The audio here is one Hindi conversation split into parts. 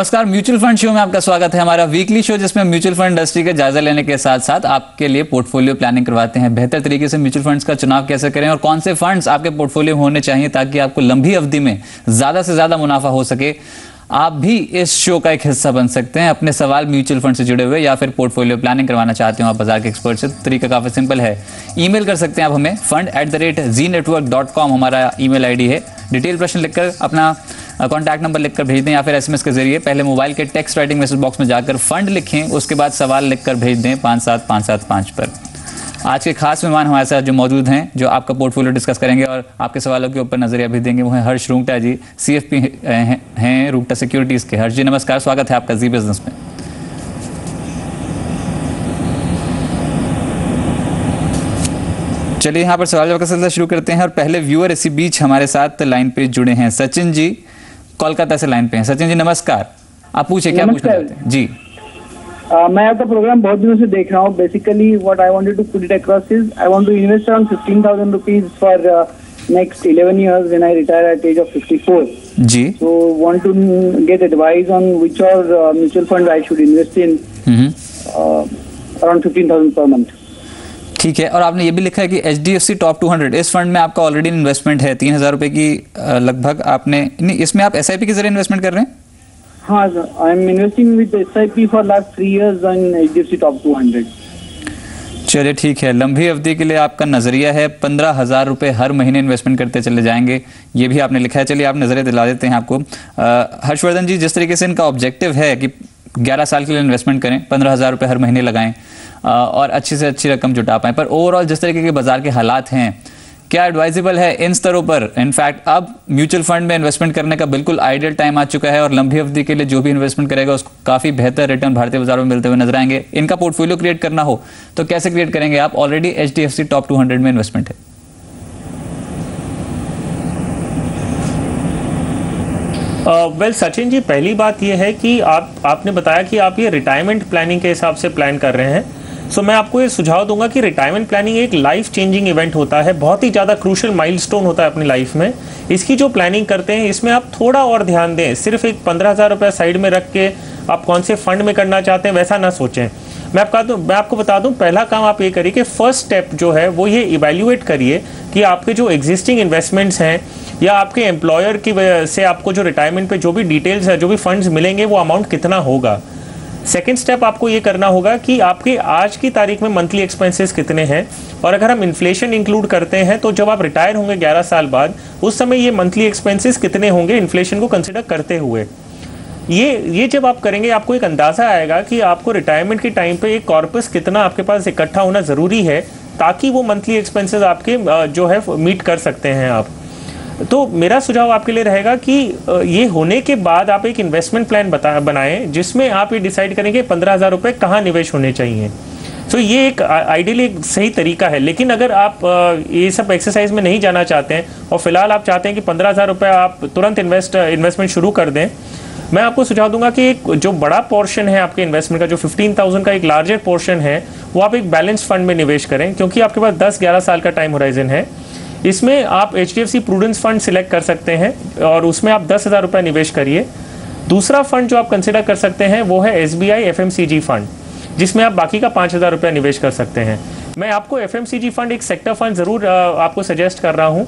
नमस्कार, म्यूचुअल फंड शो में आपका स्वागत है। हमारा वीकली शो जिसमें म्यूचुअल फंड इंडस्ट्री का जायजा लेने के साथ साथ आपके लिए पोर्टफोलियो प्लानिंग करवाते हैं। बेहतर तरीके से म्यूचुअल फंड्स का चुनाव कैसे करें और कौन से फंड्स आपके पोर्टफोलियो में होने चाहिए ताकि आपको लंबी अवधि में ज्यादा से ज्यादा मुनाफा हो सके। आप भी इस शो का एक हिस्सा बन सकते हैं। अपने सवाल म्यूचुअल फंड से जुड़े हुए या फिर पोर्टफोलियो प्लानिंग करवाना चाहते हो आप बाजार के एक्सपर्ट से, तरीका काफी सिंपल है। ईमेल कर सकते हैं आप हमें fund@zenetwork.com हमारा ईमेल आईडी है। डिटेल प्रश्न लिखकर अपना कॉन्टैक्ट नंबर लिखकर भेज दें या फिर एसएमएस के जरिए पहले मोबाइल के टेक्स्ट राइटिंग मैसेज बॉक्स में जाकर फंड लिखें, उसके बाद सवाल लिखकर भेज दें 57575 पर। आज के खास मेहमान हमारे साथ जो मौजूद हैं, जो आपका पोर्टफोलियो डिस्कस करेंगे और आपके सवालों के ऊपर नजरिया भी देंगे, वो हैं हर्ष रूंगटा जी, CFP हैं रूंगटा सिक्योरिटीज़ के। हर्ष जी नमस्कार, स्वागत है आपका जी बिजनेस में। चलिए यहाँ पर सवाल जवाब का सिलसिला शुरू करते हैं और पहले व्यूअर इसी बीच हमारे साथ लाइन पे जुड़े हैं। सचिन जी कोलकाता से लाइन पे हैं। सचिन जी नमस्कार, आप पूछे क्या पूछना चाहते हैं जी। मैं आपका प्रोग्राम बहुत दिनों से देख रहा हूँ। Basically what I wanted to put it across is I want to invest around 15,000 rupees for next 11 years when I retire at age of 54. जी। So want to get advice on which or mutual fund I should invest in around 15,000 per month. ठीक है, और आपने ये भी लिखा है कि HDFC टॉप 200 इस फंड में आपका ऑलरेडी इन्वेस्टमेंट है 3,000 रुपए की लगभग। आपने नहीं, इसमें आप SIP के जरिए इन्वेस्टमेंट कर रहे हैं? हाँ sir, I am investing with SIP for last 3 years on HDFC top 200. चलिए ठीक है, लंबी अवधि के लिए आपका नजरिया है 15,000 रुपए हर महीने इन्वेस्टमेंट करते चले जाएंगे, ये भी आपने लिखा है। चलिए आप नजरिया दिला देते हैं आपको। हर्षवर्धन जी, जिस तरीके से इनका ऑब्जेक्टिव है कि 11 साल के लिए इन्वेस्टमेंट करें, 15,000 रुपए हर महीने लगाएं और अच्छी से अच्छी रकम जुटा पाएं, पर ओवरऑल जिस तरीके के बाजार के हालात हैं, क्या एडवाइजेबल है इन स्तरों पर? इनफैक्ट अब म्यूचुअल फंड में इन्वेस्टमेंट करने का बिल्कुल आइडियल टाइम आ चुका है और लंबी अवधि के लिए जो भी इन्वेस्टमेंट करेगा उसको काफी बेहतर रिटर्न भारतीय बाजारों में मिलते हुए नजर आएंगे। इनका पोर्टफोलियो क्रिएट करना हो तो कैसे क्रिएट करेंगे आप? ऑलरेडी HDFC टॉप 200 में इन्वेस्टमेंट है। वेल सचिन जी, पहली बात यह है कि आपने बताया कि आप ये रिटायरमेंट प्लानिंग के हिसाब से प्लान कर रहे हैं। सो मैं आपको ये सुझाव दूंगा कि रिटायरमेंट प्लानिंग एक लाइफ चेंजिंग इवेंट होता है, बहुत ही ज़्यादा क्रूशियल माइलस्टोन होता है अपनी लाइफ में। इसकी जो प्लानिंग करते हैं इसमें आप थोड़ा और ध्यान दें। सिर्फ एक 15,000 रुपये साइड में रख के आप कौन से फंड में करना चाहते हैं वैसा ना सोचें। मैं आपको बता दूं, पहला काम आप ये करिए कि फर्स्ट स्टेप जो है वो ये इवैल्यूएट करिए कि आपके जो एग्जिस्टिंग इन्वेस्टमेंट्स हैं या आपके एम्प्लॉयर की वजह से आपको जो रिटायरमेंट पे जो भी डिटेल्स है, जो भी फंड्स मिलेंगे, वो अमाउंट कितना होगा। सेकेंड स्टेप आपको ये करना होगा कि आपके आज की तारीख में मंथली एक्सपेंसेस कितने हैं, और अगर हम इन्फ्लेशन इंक्लूड करते हैं तो जब आप रिटायर होंगे 11 साल बाद, उस समय ये मंथली एक्सपेंसेस कितने होंगे इन्फ्लेशन को कंसिडर करते हुए। ये जब आप करेंगे आपको एक अंदाज़ा आएगा कि आपको रिटायरमेंट के टाइम पे एक कॉर्पस कितना आपके पास इकट्ठा होना ज़रूरी है ताकि वो मंथली एक्सपेंसेस आपके जो है मीट कर सकते हैं आप। तो मेरा सुझाव आपके लिए रहेगा कि ये होने के बाद आप एक इन्वेस्टमेंट प्लान बनाएं जिसमें आप ये डिसाइड करेंगे 15,000 रुपये कहाँ निवेश होने चाहिए। तो ये एक आइडियली एक सही तरीका है। लेकिन अगर आप ये सब एक्सरसाइज में नहीं जाना चाहते हैं और फिलहाल आप चाहते हैं कि 15,000 रुपये आप तुरंत इन्वेस्टमेंट शुरू कर दें, मैं आपको सुझाव दूंगा कि एक जो बड़ा पोर्शन है आपके इन्वेस्टमेंट का, जो 15,000 का एक लार्जर पोर्शन है, वो आप एक बैलेंस फंड में निवेश करें, क्योंकि आपके पास 10-11 साल का टाइम होराइजन है। इसमें आप HDFC प्रूडेंस फंड सिलेक्ट कर सकते हैं और उसमें आप 10,000 रुपये निवेश करिए। दूसरा फंड जो आप कंसिडर कर सकते हैं वो है SBI FMCG फंड, जिसमें आप बाकी का 5,000 रुपये निवेश कर सकते हैं। मैं आपको FMCG फंड एक सेक्टर फंड ज़रूर आपको सजेस्ट कर रहा हूँ।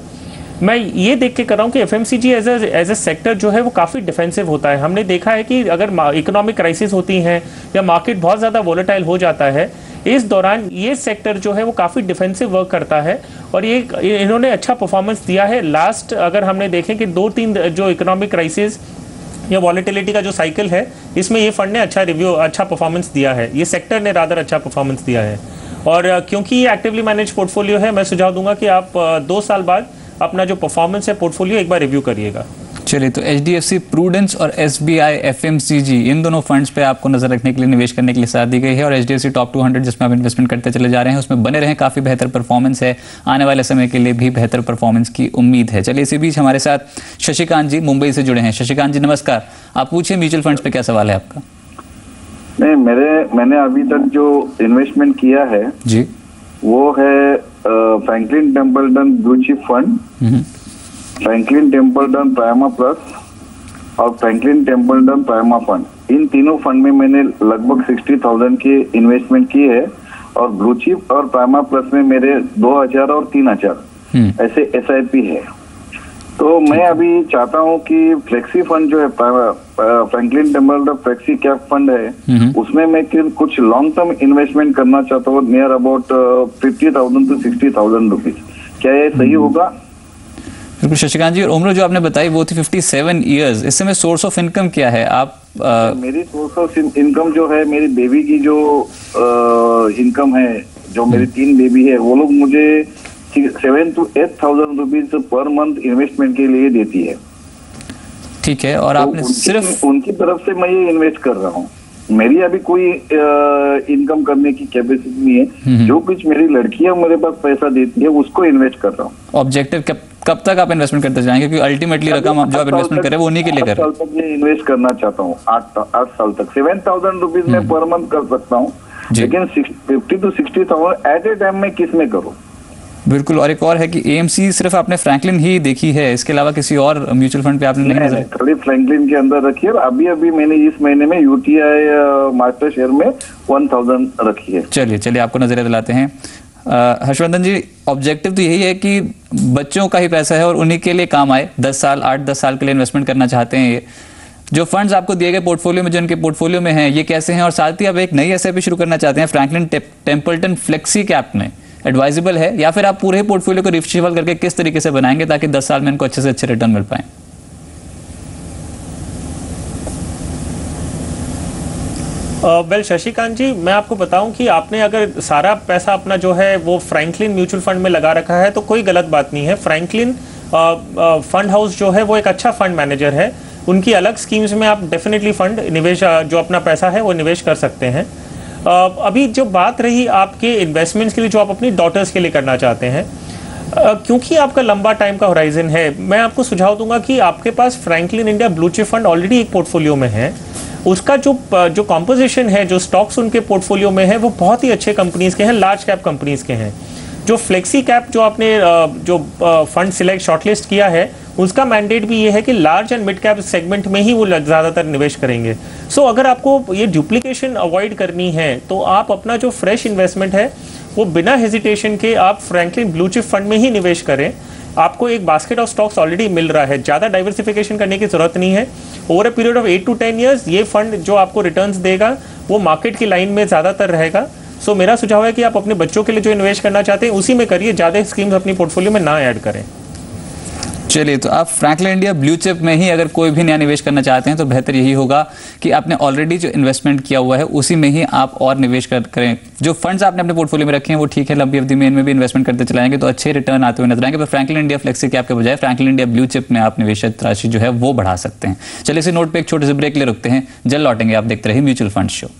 मैं ये देख के कर रहा हूँ कि FMCG एज ए सेक्टर जो है वो काफ़ी डिफेंसिव होता है। हमने देखा है कि अगर इकोनॉमिक क्राइसिस होती हैं या मार्केट बहुत ज़्यादा वोलेटाइल हो जाता है, इस दौरान ये सेक्टर जो है वो काफ़ी डिफेंसिव वर्क करता है और ये इन्होंने अच्छा परफॉर्मेंस दिया है। लास्ट अगर हमने देखें कि 2-3 जो इकोनॉमिक क्राइसिस या वॉलेटिलिटी का जो साइकिल है, इसमें ये फंड ने अच्छा परफॉर्मेंस दिया है, ये सेक्टर ने रादर अच्छा परफॉर्मेंस दिया है। और क्योंकि ये एक्टिवली मैनेज पोर्टफोलियो है, मैं सुझाव दूंगा कि आप 2 साल बाद अपना जो परफॉर्मेंस है पोर्टफोलियो एक बार रिव्यू करिएगा। चलिए, तो HDFC प्रूडेंस और SBI FMCG इन दोनों फंड्स पे आपको नजर रखने के लिए, निवेश करने के लिए सलाह दी गई है। और HDFC टॉप 200 जिसमें आप इन्वेस्टमेंट करते चले जा रहे हैं उसमें बने रहें, काफ़ी बेहतर परफॉर्मेंस है, आने वाले समय के लिए भी बेहतर परफॉर्मेंस की उम्मीद है। चलिए, इसी बीच हमारे साथ शशिकांत जी मुंबई से जुड़े हैं। शशिकांत जी नमस्कार, आप पूछिए म्यूचुअल फंड्स पे क्या सवाल है आपका? नहीं, मैंने अभी तक जो इन्वेस्टमेंट किया है जी वो है Franklin Templeton blue chip fund, Franklin Templeton prima plus, और फ्रैंकलिन टेम्पल्टन प्राइमा फंड, इन तीनों फंड में मैंने लगभग 60,000 के इन्वेस्टमेंट किए है। और ब्लू चिप और प्राइमा प्लस में मेरे 2,000 और 3,000 ऐसे SIP है। तो मैं अभी चाहता हूँ कि फ्लेक्सी फंड जो है, Franklin Templeton flexi cap fund है, उसमें मैं कुछ लॉन्ग टर्म इन्वेस्टमेंट करना चाहता हूँ, नियर अबाउट 50,000 to 60,000 रुपीज। क्या ये सही होगा? बिल्कुल शशिकांत जी। और उम्र जो आपने बताई वो थी 57 ईयर्स। इस समय सोर्स ऑफ इनकम क्या है? आप मेरी सोर्स ऑफ इनकम जो है, मेरी बेबी की जो इनकम है, जो मेरी 3 बेबी है, वो लोग मुझे 7,000 to 8,000 rupees per month investment के लिए देती है। ठीक है। और तो आपने सिर्फ उनकी तरफ से मैं ये इन्वेस्ट कर रहा हूँ। मेरी अभी कोई इनकम करने की कैपेसिटी नहीं है। जो कुछ मेरी लड़कियां मेरे पास पैसा देती है, उसको इन्वेस्ट कर रहा हूँ। ऑब्जेक्टिव कब तक आप इन्वेस्टमेंट करते जाएंगे? क्योंकि अल्टीमेटली रकम जो आप इन्वेस्टमेंट कर रहे हैं वो उन्हीं के लिए कर रहे हैं। 8 साल तक ये इन्वेस्ट करना चाहता हूँ। 8 साल तक 7,000 रुपीज में पर मंथ कर सकता हूँ, लेकिन 50 to 60,000 एट ए टाइम में किस में करूँ? बिल्कुल। और एक और है कि AMC सिर्फ आपने फ्रैंकलिन ही देखी है, इसके अलावा किसी और म्यूचुअल फंड पे आपने नहीं नजर? खाली फ्रैंकलिन के अंदर रखी है। अभी मैंने इस महीने में UTI मास्टर शेयर में 1,000 रखी है। चलिए आपको नजरिया दिलाते हैं। हर्षवर्धन जी, ऑब्जेक्टिव तो यही है कि बच्चों का ही पैसा है और उन्हीं के लिए काम आए। 8-10 साल के लिए इन्वेस्टमेंट करना चाहते हैं। ये जो फंड्स आपको दिए गए पोर्टफोलियो में, जो इनके पोर्टफोलियो में हैं, ये कैसे हैं? और साथ ही आप एक नई SIP शुरू करना चाहते हैं फ्रैंकलिन टेम्पल्टन फ्लेक्सी कैप में, एडवाइजेबल है? या फिर आप पूरे पोर्टफोलियो को रिशफल करके किस तरीके से बनाएंगे ताकि 10 साल में इनको अच्छे से अच्छे रिटर्न मिल पाए? वेल शशिकांत जी, मैं आपको बताऊं कि आपने अगर सारा पैसा अपना जो है वो फ्रैंकलिन म्यूचुअल फंड में लगा रखा है तो कोई गलत बात नहीं है। फ्रैंकलिन फंड हाउस जो है वो एक अच्छा फंड मैनेजर है। उनकी अलग स्कीम्स में आप डेफिनेटली फंड निवेश जो अपना पैसा है वो निवेश कर सकते हैं। अभी जो बात रही आपके इन्वेस्टमेंट्स के लिए जो आप अपनी डॉटर्स के लिए करना चाहते हैं, क्योंकि आपका लंबा टाइम का होराइजन है, मैं आपको सुझाव दूंगा कि आपके पास Franklin India blue chip fund already एक पोर्टफोलियो में है। उसका जो कॉम्पोजिशन है, जो स्टॉक्स उनके पोर्टफोलियो में है, वो बहुत ही अच्छे कंपनीज के हैं, लार्ज कैप कंपनीज के हैं। जो फ्लेक्सी कैप जो आपने जो फंड सिलेक्ट शॉर्टलिस्ट किया है, उसका मैंडेट भी ये है कि large and mid cap segment में ही वो ज़्यादातर निवेश करेंगे। सो अगर आपको ये डुप्लीकेशन अवॉइड करनी है तो आप अपना जो फ्रेश इन्वेस्टमेंट है वो बिना हेजिटेशन के आप फ्रैंकलिन ब्लू चिप फंड में ही निवेश करें। आपको एक बास्केट ऑफ स्टॉक्स ऑलरेडी मिल रहा है, ज़्यादा डाइवर्सिफिकेशन करने की जरूरत नहीं है। Over a period of 8 to 10 years ये फंड जो आपको रिटर्न्स देगा वो मार्केट की लाइन में ज़्यादातर रहेगा। सो मेरा सुझाव है कि आप अपने बच्चों के लिए जो इन्वेस्ट करना चाहते हैं उसी में करिए, ज़्यादा स्कीम्स अपनी पोर्टफोलियो में ना ऐड करें। चलिए, तो आप फ्रैंकलिन इंडिया ब्लू चिप में ही अगर कोई भी नया निवेश करना चाहते हैं तो बेहतर यही होगा कि आपने ऑलरेडी जो इन्वेस्टमेंट किया हुआ है उसी में ही आप और निवेश करें। जो फंड्स आपने अपने पोर्टफोलियो में रखे हैं वो ठीक है, लंबी अवधि में इनमें भी इन्वेस्टमेंट करते चलाएंगे तो अच्छे रिटर्न आते हुए नजर आएंगे। पर फ्रैंकलिन इंडिया फ्लेक्सी कैप के बजाय फ्रैंकलिन इंडिया ब्लू चिप में आप निवेशित राशि जो है वो बढ़ा सकते हैं। चलिए, इसी नोट पर एक छोटे से ब्रेक ले रुकते हैं, जल्द लौटेंगे। आप देखते रहिए म्यूचुअल फंड शो।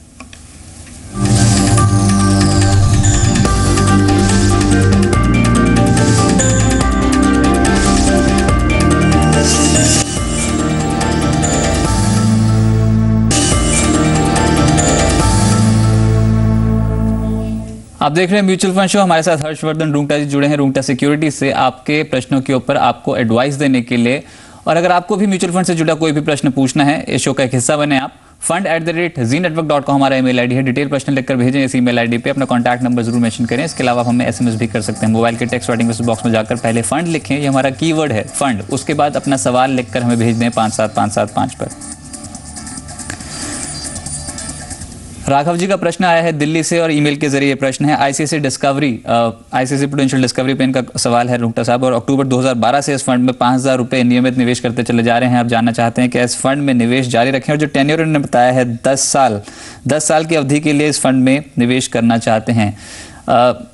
आप देख रहे हैं म्यूचुअल फंड शो। हमारे साथ हर्षवर्धन रुंगटा जी जुड़े हैं रुंगटा सिक्योरिटी से आपके प्रश्नों के ऊपर आपको एडवाइस देने के लिए। और अगर आपको भी म्यूचुअल फंड से जुड़ा कोई भी प्रश्न पूछना है, इस शो का एक हिस्सा बने आप। fund@zenetwork.com हमारा ईमेल आईडी है। डिटेल प्रश्न लिखकर भेजें इस ईमेल आईडी पे। अपना कॉन्टैक्ट नंबर जरूर मेंशन करें। इसके अलावा हमें SMS भी कर सकते हैं। मोबाइल के टेक्स्ट राइटिंग मैसेज बॉक्स में जाकर पहले फंड लिखें, ये हमारा कीवर्ड है फंड, उसके बाद अपना सवाल लिखकर हमें भेज दें 57575 पर। राघव जी का प्रश्न आया है दिल्ली से और ईमेल के जरिए प्रश्न है ICICI प्रूडेंशियल डिस्कवरी पे इनका सवाल है रुंगटा साहब। और अक्टूबर 2012 से इस फंड में 5,000 रुपये नियमित निवेश करते चले जा रहे हैं। आप जानना चाहते हैं कि इस फंड में निवेश जारी रखें। और जो टेन्योर उन्होंने बताया है 10 साल की अवधि के लिए इस फंड में निवेश करना चाहते हैं।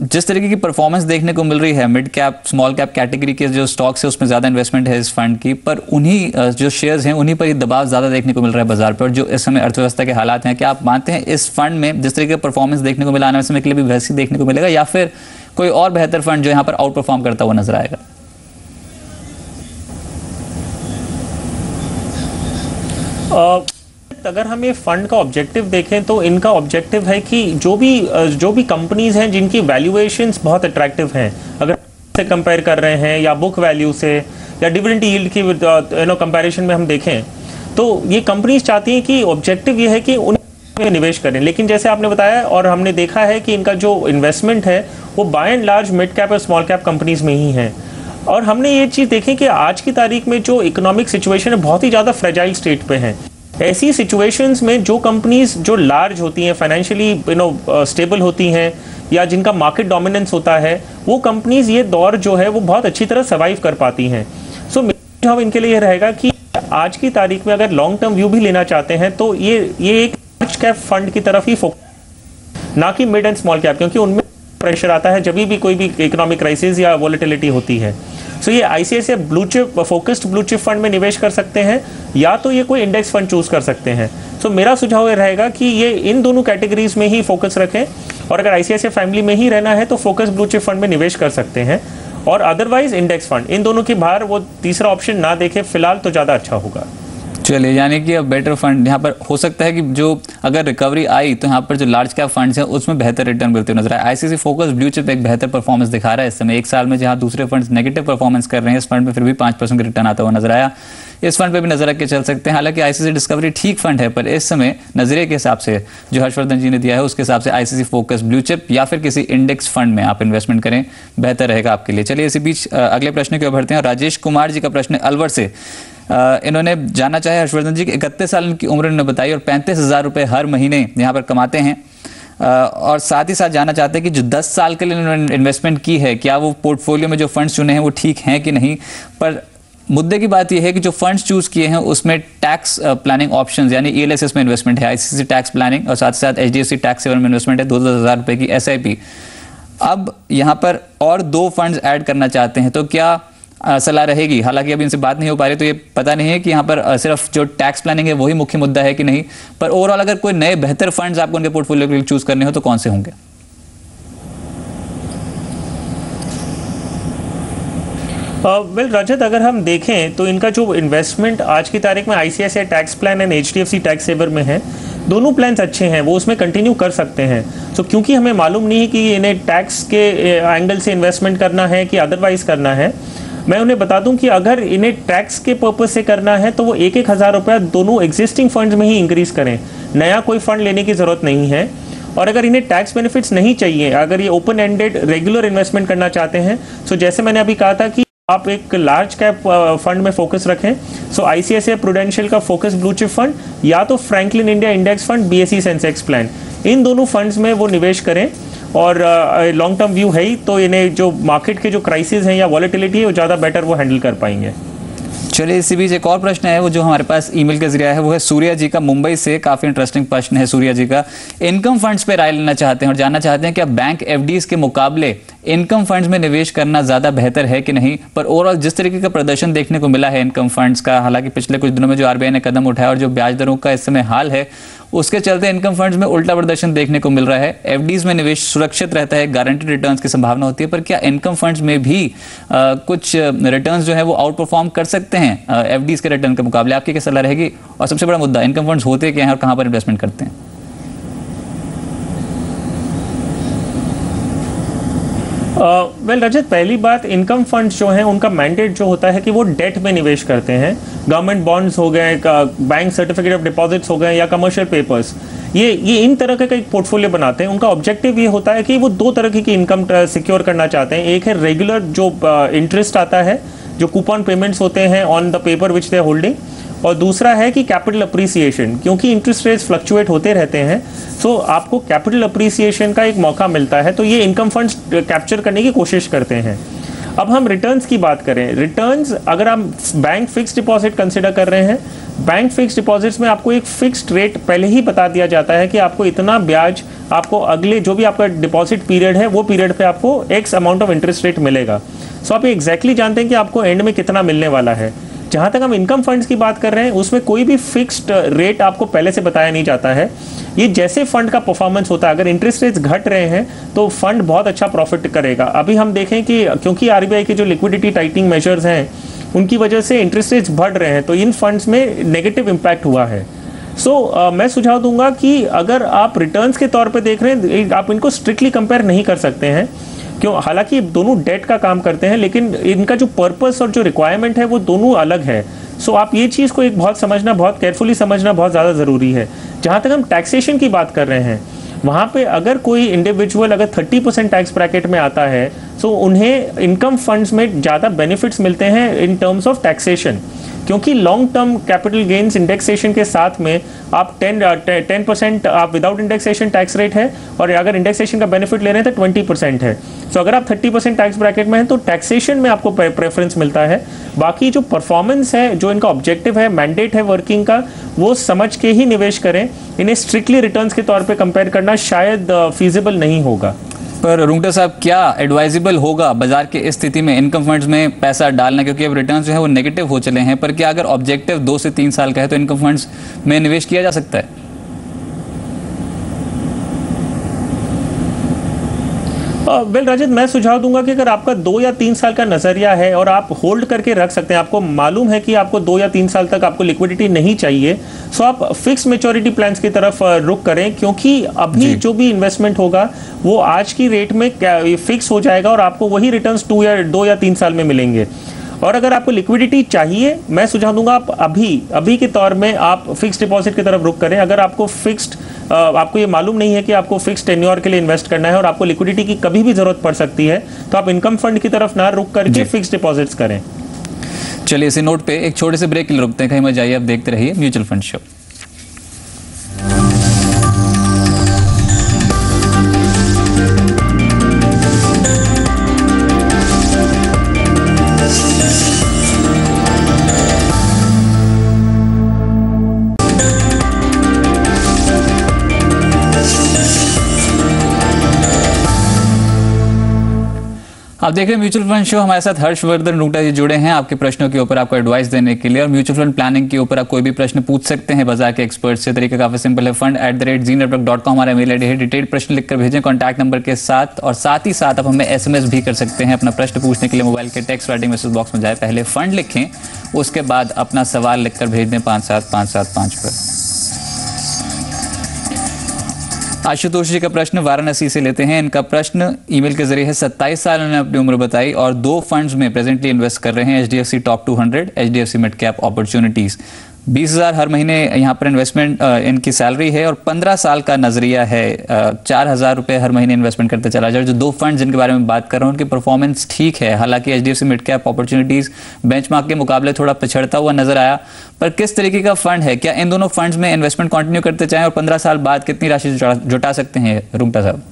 जिस तरीके की परफॉर्मेंस देखने को मिल रही है mid cap small cap category के जो स्टॉक्स है उसमें ज़्यादा इन्वेस्टमेंट है इस फंड की, पर उन्हीं जो शेयर्स हैं उन्हीं पर ही दबाव ज़्यादा देखने को मिल रहा है बाजार पर। और जो इस समय अर्थव्यवस्था के हालात हैं, क्या आप मानते हैं इस फंड में जिस तरीके का परफॉर्मेंस देखने को मिला आने वाले समय के लिए भी वैसे देखने को मिलेगा, या फिर कोई और बेहतर फंड जो यहाँ पर आउट परफॉर्म करता हुआ नजर आएगा? अगर हम ये फंड का ऑब्जेक्टिव देखें तो इनका ऑब्जेक्टिव है कि जो भी कंपनीज हैं जिनकी वैल्यूएशंस बहुत अट्रैक्टिव हैं, अगर से कंपेयर कर रहे हैं या बुक वैल्यू से या डिविडेंड यील्ड की कंपैरिजन में हम देखें तो ये कंपनीज चाहती हैं कि ऑब्जेक्टिव ये है कि उन में निवेश करें, लेकिन जैसे आपने बताया और हमने देखा है कि इनका जो इन्वेस्टमेंट है वो by and large mid cap और स्मॉल कैप कंपनीज में ही है। और हमने ये चीज़ देखी कि आज की तारीख में जो इकोनॉमिक सिचुएशन है बहुत ही ज़्यादा फ्रेजाइल स्टेट पे है। ऐसी सिचुएशंस में जो कंपनीज जो लार्ज होती हैं, फाइनेंशियली स्टेबल होती हैं या जिनका मार्केट डोमिनेंस होता है, वो कंपनीज ये दौर जो है वो बहुत अच्छी तरह सर्वाइव कर पाती हैं। सो मेरा सुझाव इनके लिए रहेगा कि आज की तारीख में अगर लॉन्ग टर्म व्यू भी लेना चाहते हैं तो ये एक लार्ज कैप फंड की तरफ ही फोकस, ना कि मिड एंड स्मॉल कैप, क्योंकि उनमें प्रेशर आता है जब भी कोई भी इकोनॉमिक क्राइसिस या वॉलेटिलिटी होती है। सो ये ICICI blue chip focused blue chip fund में निवेश कर सकते हैं या तो ये कोई इंडेक्स फंड चूज कर सकते हैं। सो मेरा सुझाव ये रहेगा कि ये इन दोनों कैटेगरीज में ही फोकस रखें, और अगर आईसीआईसीआई फैमिली में ही रहना है तो फोकस ब्लू चिप फंड में निवेश कर सकते हैं, और अदरवाइज इंडेक्स फंड, इन दोनों के बाहर वो तीसरा ऑप्शन ना देखे फिलहाल तो ज़्यादा अच्छा होगा। चलिए, यानी कि अब बेटर फंड यहाँ पर हो सकता है कि जो अगर रिकवरी आई तो यहाँ पर जो लार्ज कैप फंड्स हैं उसमें बेहतर रिटर्न मिलते हुए नजर आए। आईसीआईसीआई फोकस ब्लू चिप एक बेहतर परफॉर्मेंस दिखा रहा है इस समय। एक साल में जहाँ दूसरे फंड्स नेगेटिव परफॉर्मेंस कर रहे हैं, इस फंड में फिर भी 5% का रिटर्न आता हुआ नजर आया। इस फंड पे भी नजर रख के चल सकते हैं। हालांकि आईसीआईसीआई डिस्कवरी ठीक फंड है, पर इस समय नजरिए के हिसाब से जो हर्षवर्धन जी ने दिया है उसके हिसाब से आईसीआईसीआई फोकस ब्लू चिप या फिर किसी इंडेक्स फंड में आप इन्वेस्टमेंट करें, बेहतर रहेगा आपके लिए। चलिए इसी बीच अगले प्रश्न की ओर बढ़ते हैं। राजेश कुमार जी का प्रश्न अलवर से, इन्होंने जानना चाहे हर्षवर्धन जी कि 31 साल की उम्र इन्होंने बताई और 35,000 रुपये हर महीने यहाँ पर कमाते हैं, और साथ ही साथ जानना चाहते हैं कि जो 10 साल के लिए इन्होंने इन्वेस्टमेंट की है, क्या वो पोर्टफोलियो में जो फंड्स चुने हैं वो ठीक हैं कि नहीं। पर मुद्दे की बात यह है कि जो फंड्स चूज किए हैं उसमें टैक्स प्लानिंग ऑप्शंस यानी ईएलएसएस में इन्वेस्टमेंट है, आईसीआईसीआई टैक्स प्लानिंग, और साथ ही साथ एचडीएफसी टैक्स सेवर में इन्वेस्टमेंट है 2,000 रुपये की एसआईपी। अब यहाँ पर और 2 फंड्स ऐड करना चाहते हैं तो क्या सलाह रहेगी। हालांकि अभी इनसे बात नहीं हो पा रही तो ये पता नहीं है कि यहाँ पर सिर्फ जो टैक्स प्लानिंग है वही मुख्य मुद्दा है कि नहीं, पर ओवरऑल अगर कोई नए बेहतर फंड्स आपको उनके पोर्टफोलियो के लिए चूज करने हो तो कौन से होंगे। वेल रजत, अगर हम देखें तो इनका जो इन्वेस्टमेंट आज की तारीख में ICICI tax plan and HDFC tax saver में है, दोनों प्लान्स अच्छे हैं, वो उसमें कंटिन्यू कर सकते हैं। सो क्योंकि हमें मालूम नहीं कि इन्हें टैक्स के एंगल से इन्वेस्टमेंट करना है कि अदरवाइज करना है, मैं उन्हें बता दूं कि अगर इन्हें टैक्स के पर्पज से करना है तो वो 1-1 हज़ार रुपया दोनों एग्जिस्टिंग फंड्स में ही इंक्रीज करें, नया कोई फंड लेने की जरूरत नहीं है। और अगर इन्हें टैक्स बेनिफिट्स नहीं चाहिए, अगर ये ओपन एंडेड रेगुलर इन्वेस्टमेंट करना चाहते हैं, सो जैसे मैंने अभी कहा था कि आप एक लार्ज कैप फंड में फोकस रखें। सो आईसीआईसीआई प्रूडेंशियल का फोकस ब्लू चिप फंड या तो Franklin India index fund BSE Sensex plan, इन दोनों फंड्स में वो निवेश करें। और लॉन्ग टर्म व्यू है ही तो इन्हें जो मार्केट के जो क्राइसिस हैं या वॉलेटिलिटी है वो ज़्यादा बेटर वो हैंडल कर पाएंगे। चलिए इसी बीच एक और प्रश्न है वो जो हमारे पास ईमेल के जरिए है, वो है सूर्या जी का मुंबई से। काफी इंटरेस्टिंग प्रश्न है सूर्या जी का। इनकम फंड्स पे राय लेना चाहते हैं और जानना चाहते हैं कि बैंक एफडीज के मुकाबले इनकम फंड्स में निवेश करना ज्यादा बेहतर है कि नहीं। पर ओवरऑल जिस तरीके का प्रदर्शन देखने को मिला है इनकम फंड्स का, हालांकि पिछले कुछ दिनों में जो आरबीआई ने कदम उठाया और जो ब्याज दरों का इस समय हाल है उसके चलते इनकम फंड्स में उल्टा प्रदर्शन देखने को मिल रहा है। एफडीज में निवेश सुरक्षित रहता है, गारंटेड रिटर्न्स की संभावना होती है, पर क्या इनकम फंड्स में भी कुछ रिटर्न्स जो है वो आउट परफॉर्म कर सकते हैं एफडीज के रिटर्न के मुकाबले? आपकी क्या सलाह रहेगी? और सबसे बड़ा मुद्दा, इनकम फंड्स होते क्या हैं और कहां पर इन्वेस्टमेंट करते हैं? वेल रजत, पहली बात, इनकम फंड्स जो हैं उनका मैंडेट जो होता है कि वो डेट में निवेश करते हैं। गवर्नमेंट बॉन्ड्स हो गए, बैंक सर्टिफिकेट ऑफ डिपॉजिट्स हो गए या कमर्शियल पेपर्स, ये इन तरह का एक पोर्टफोलियो बनाते हैं। उनका ऑब्जेक्टिव ये होता है कि वो 2 तरह की इनकम सिक्योर करना चाहते हैं। एक है रेगुलर जो इंटरेस्ट आता है, जो कूपन पेमेंट्स होते हैं on the paper which they are holding, और दूसरा है कि कैपिटल अप्रिसिएशन, क्योंकि इंटरेस्ट रेट्स फ्लक्चुएट होते रहते हैं, सो आपको कैपिटल अप्रिसिएशन का एक मौका मिलता है, तो ये इनकम फंड्स कैप्चर करने की कोशिश करते हैं। अब हम रिटर्न्स की बात करें, रिटर्न्स अगर आप बैंक फिक्स्ड डिपॉजिट कंसिडर कर रहे हैं, बैंक फिक्स्ड डिपॉजिट्स में आपको एक फिक्स्ड रेट पहले ही बता दिया जाता है कि आपको इतना ब्याज आपको अगले जो भी आपका डिपॉजिट पीरियड है वो पीरियड पे आपको x amount of interest rate मिलेगा। सो आप एग्जैक्टली जानते हैं कि आपको एंड में कितना मिलने वाला है। जहाँ तक हम इनकम फंड्स की बात कर रहे हैं उसमें कोई भी फिक्स्ड रेट आपको पहले से बताया नहीं जाता है। ये जैसे फंड का परफॉर्मेंस होता है, अगर इंटरेस्ट रेट्स घट रहे हैं तो फंड बहुत अच्छा प्रॉफिट करेगा। अभी हम देखें कि क्योंकि आरबीआई के जो लिक्विडिटी टाइटनिंग मेजर्स हैं उनकी वजह से इंटरेस्ट रेट्स बढ़ रहे हैं, तो इन फंड्स में नेगेटिव इम्पैक्ट हुआ है। सो मैं सुझाव दूंगा कि अगर आप रिटर्न्स के तौर पे देख रहे हैं, आप इनको स्ट्रिक्टली कंपेयर नहीं कर सकते हैं, क्यों, हालांकि दोनों डेट का काम करते हैं, लेकिन इनका जो पर्पस और जो रिक्वायरमेंट है वो दोनों अलग है। सो आप ये चीज़ को एक बहुत समझना, बहुत केयरफुली समझना बहुत ज़्यादा ज़रूरी है। जहाँ तक हम टैक्सेशन की बात कर रहे हैं, वहाँ पे अगर कोई इंडिविजुअल अगर 30% टैक्स ब्रैकेट में आता है, तो उन्हें इनकम फंड्स में ज़्यादा बेनिफिट्स मिलते हैं इन टर्म्स ऑफ टैक्सेशन, क्योंकि long term capital gains indexation के साथ में आप 10% आप विदाउट इंडेक्सेशन टैक्स रेट है, और अगर इंडेक्सेशन का बेनिफिट ले रहे हैं तो 20% है। तो अगर आप 30% टैक्स ब्रैकेट में हैं तो टैक्सेशन में आपको प्रेफरेंस मिलता है। बाकी जो परफॉर्मेंस है, जो इनका ऑब्जेक्टिव है, मैंडेट है वर्किंग का, वो समझ के ही निवेश करें। इन्हें स्ट्रिक्टली रिटर्न्स के तौर पे कंपेयर करना शायद फीजिबल नहीं होगा। पर रुंगटा साहब, क्या एडवाइजेबल होगा बाजार की स्थिति में इनकम फंड्स में पैसा डालना, क्योंकि अब रिटर्न्स जो है वो नेगेटिव हो चले हैं, पर क्या अगर ऑब्जेक्टिव 2 से 3 साल का है तो इनकम फंड्स में निवेश किया जा सकता है? वेल रजत, मैं सुझाव दूंगा कि अगर आपका 2 या 3 साल का नजरिया है और आप होल्ड करके रख सकते हैं, आपको मालूम है कि आपको 2 या 3 साल तक आपको लिक्विडिटी नहीं चाहिए, सो आप फिक्स मैच्योरिटी प्लान्स की तरफ रुख करें, क्योंकि अभी जो भी इन्वेस्टमेंट होगा वो आज की रेट में फिक्स हो जाएगा और आपको वही रिटर्न्स 2 या 3 साल में मिलेंगे। और अगर आपको लिक्विडिटी चाहिए, मैं सुझाव दूंगा आप अभी के तौर में आप फिक्स्ड डिपॉजिट की तरफ रुख करें। अगर आपको आपको ये मालूम नहीं है कि आपको फिक्स्ड टेन्योर के लिए इन्वेस्ट करना है और आपको लिक्विडिटी की कभी भी जरूरत पड़ सकती है, तो आप इनकम फंड की तरफ ना रुख करके फिक्स्ड डिपॉजिट्स करें। चलिए, इसी नोट पे एक छोटे से ब्रेक के लिए रुकते हैं, कहीं मत जाइए, आप देखते रहिए म्यूचुअल फंड शो। आप देख रहे हैं म्यूचुअल फंड शो। हमारे साथ हर्षवर्धन रुंगटा जी जुड़े हैं आपके प्रश्नों के ऊपर आपको एडवाइस देने के लिए, और म्यूचुअल फंड प्लानिंग के ऊपर आप कोई भी प्रश्न पूछ सकते हैं बाजार के एक्सपर्ट से। तरीका काफी सिंपल है, fund@zenetwork.com हमारा मेल आईडी है। डिटेल प्रश्न लिखकर भेजें कॉन्टैक्ट नंबर के साथ, और साथ ही साथ आप हमें SMS भी कर सकते हैं अपना प्रश्न पूछने के लिए। मोबाइल के टेक्स्ट राइटिंग मैसेज बॉक्स में जाए, पहले फंड लिखें, उसके बाद अपना सवाल लिखकर भेज दें 57575 पर। आशुतोष जी का प्रश्न वाराणसी से लेते हैं। इनका प्रश्न ईमेल के जरिए है। 27 साल उन्होंने अपनी उम्र बताई और 2 फंड्स में प्रेजेंटली इन्वेस्ट कर रहे हैं, HDFC top 200, HDFC mid cap opportunities. 20,000 हर महीने यहाँ पर इन्वेस्टमेंट इनकी सैलरी है, और 15 साल का नजरिया है। 4,000 रुपये हर महीने इन्वेस्टमेंट करते चला जाए। जो 2 फंड जिनके बारे में बात कर रहा हूँ उनकी परफॉर्मेंस ठीक है, हालांकि HDFC mid cap opportunities benchmark के मुकाबले थोड़ा पिछड़ता हुआ नजर आया। पर किस तरीके का फंड है? क्या इन दोनों फंड्स में इन्वेस्टमेंट कंटिन्यू करते चाहें, और 15 साल बाद कितनी राशि जुटा सकते हैं रुंगटा साहब?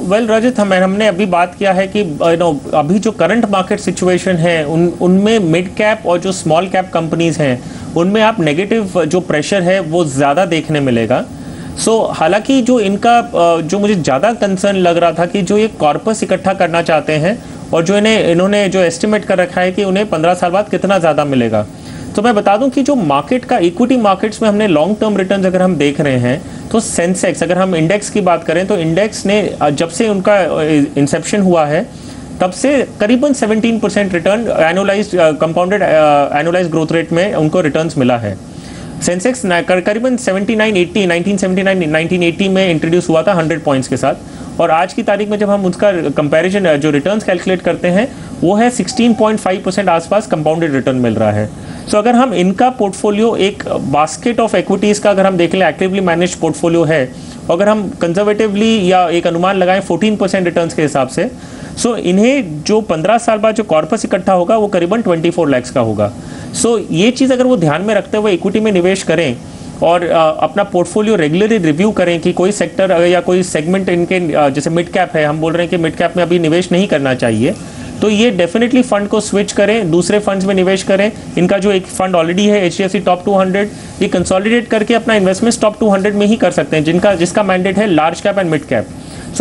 वेल रजत, हमने अभी बात किया है कि अभी जो करंट मार्केट सिचुएशन है उनमें मिड कैप और जो स्मॉल कैप कंपनीज हैं उनमें आप नेगेटिव जो प्रेशर है वो ज़्यादा देखने मिलेगा। हालांकि जो इनका जो मुझे ज़्यादा कंसर्न लग रहा था कि जो ये कॉर्पस इकट्ठा करना चाहते हैं और जो इन्होंने जो एस्टिमेट कर रखा है कि उन्हें 15 साल बाद कितना ज़्यादा मिलेगा। तो मैं बता दूं कि जो मार्केट का इक्विटी मार्केट्स में हमने लॉन्ग टर्म रिटर्न्स अगर हम देख रहे हैं तो सेंसेक्स, अगर हम इंडेक्स की बात करें तो इंडेक्स ने जब से उनका इंसेप्शन हुआ है तब से करीबन 17% return annualised compounded annualised growth rate में उनको रिटर्न्स मिला है। सेंसेक्स करीबन 1980 में इंट्रोड्यूस हुआ था 100 पॉइंट्स के साथ, और आज की तारीख में जब हम उसका कंपैरिजन जो रिटर्न्स कैलकुलेट करते हैं वो है 16.5% आसपास कंपाउंडेड रिटर्न मिल रहा है। अगर हम इनका पोर्टफोलियो एक बास्केट ऑफ इक्विटीज़ का अगर हम देख लें, एक्टिवली मैनेज्ड पोर्टफोलियो है, अगर हम कंजर्वेटिवली या एक अनुमान लगाएं 14% रिटर्न्स के हिसाब से, इन्हें जो 15 साल बाद जो कॉर्पस इकट्ठा होगा वो करीबन 24 लाख का होगा। ये चीज़ अगर वो ध्यान में रखते हुए इक्विटी में निवेश करें और अपना पोर्टफोलियो रेगुलरली रिव्यू करें कि कोई सेक्टर या कोई सेगमेंट इनके जैसे मिड कैप है, हम बोल रहे हैं कि मिड कैप में अभी निवेश नहीं करना चाहिए, तो ये डेफिनेटली फंड को स्विच करें, दूसरे फंड्स में निवेश करें। इनका जो एक फंड ऑलरेडी है HDFC टॉप 200, ये कंसोलिडेट करके अपना इन्वेस्टमेंट टॉप 200 में ही कर सकते हैं जिसका मैंडेट है large cap and mid cap.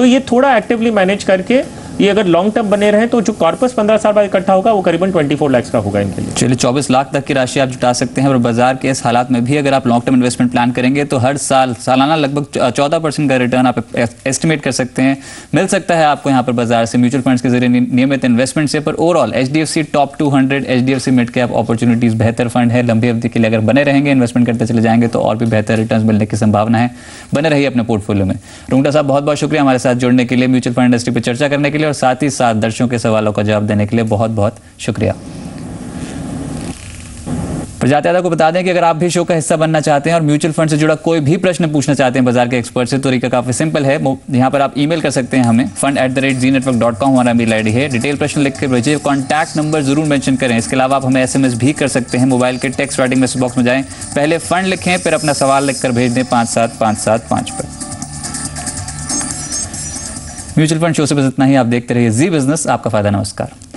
ये थोड़ा एक्टिवली मैनेज करके ये अगर लॉन्ग टर्म बने रहे तो जो कॉर्पस 15 साल बाद इकट्ठा होगा वो करीबन 24 लाख का होगा इनके लिए। चलिए, 24 लाख तक की राशि आप जुटा सकते हैं, और बाजार के इस हालात में भी अगर आप लॉन्ग टर्म इन्वेस्टमेंट प्लान करेंगे तो हर सालाना लगभग 14% का रिटर्न आप एस्टिमेट कर सकते हैं। मिल सकता है आपको यहाँ पर बाजार से म्यूचुअल फंड्स के जरिए नियमित इन्वेस्टमेंट से। पर overall HDFC top 200, HDFC mid cap opportunities बेहतर फंड है। लंबी अवधि के लिए अगर बने रहेंगे, इन्वेस्टमेंट करते चले जाएंगे तो और भी बेहतर रिटर्न मिलने की संभावना है। बने रहिए अपने पोर्टफोलियो में। रुंगटा साहब, बहुत बहुत शुक्रिया हमारे साथ जुड़ने के लिए, म्यूचुअल फंड इंडस्ट्री पर चर्चा करने के लिए। और साथ ही साथ दर्शकों के सवालों का जवाब देने के लिए बहुत बहुत शुक्रिया। प्रजात यादव को बता दें कि अगर आप भी शो का हिस्सा बनना चाहते हैं और म्यूचुअल फंड से जुड़ा कोई भी प्रश्न पूछना चाहते हैं बाजार के एक्सपर्ट से, तो तरीका काफी सिंपल है। यहाँ पर आप ईमेल कर सकते हैं हमें fund@zenetwork.com हमारा मेल आईडी है। डिटेल प्रश्न लिख के भेजिए, कॉन्टैक्ट नंबर जरूर मेंशन करें। इसके अलावा आप हमें SMS भी कर सकते हैं। मोबाइल के टेक्स्ट राइटिंग मैसेज बॉक्स में जाएं, पहले फंड लिखें, फिर अपना सवाल लिखकर भेज दें 57575 पर। म्यूचुअल फंड शो से बस इतना ही। आप देखते रहिए जी बिजनेस, आपका फायदा। नमस्कार।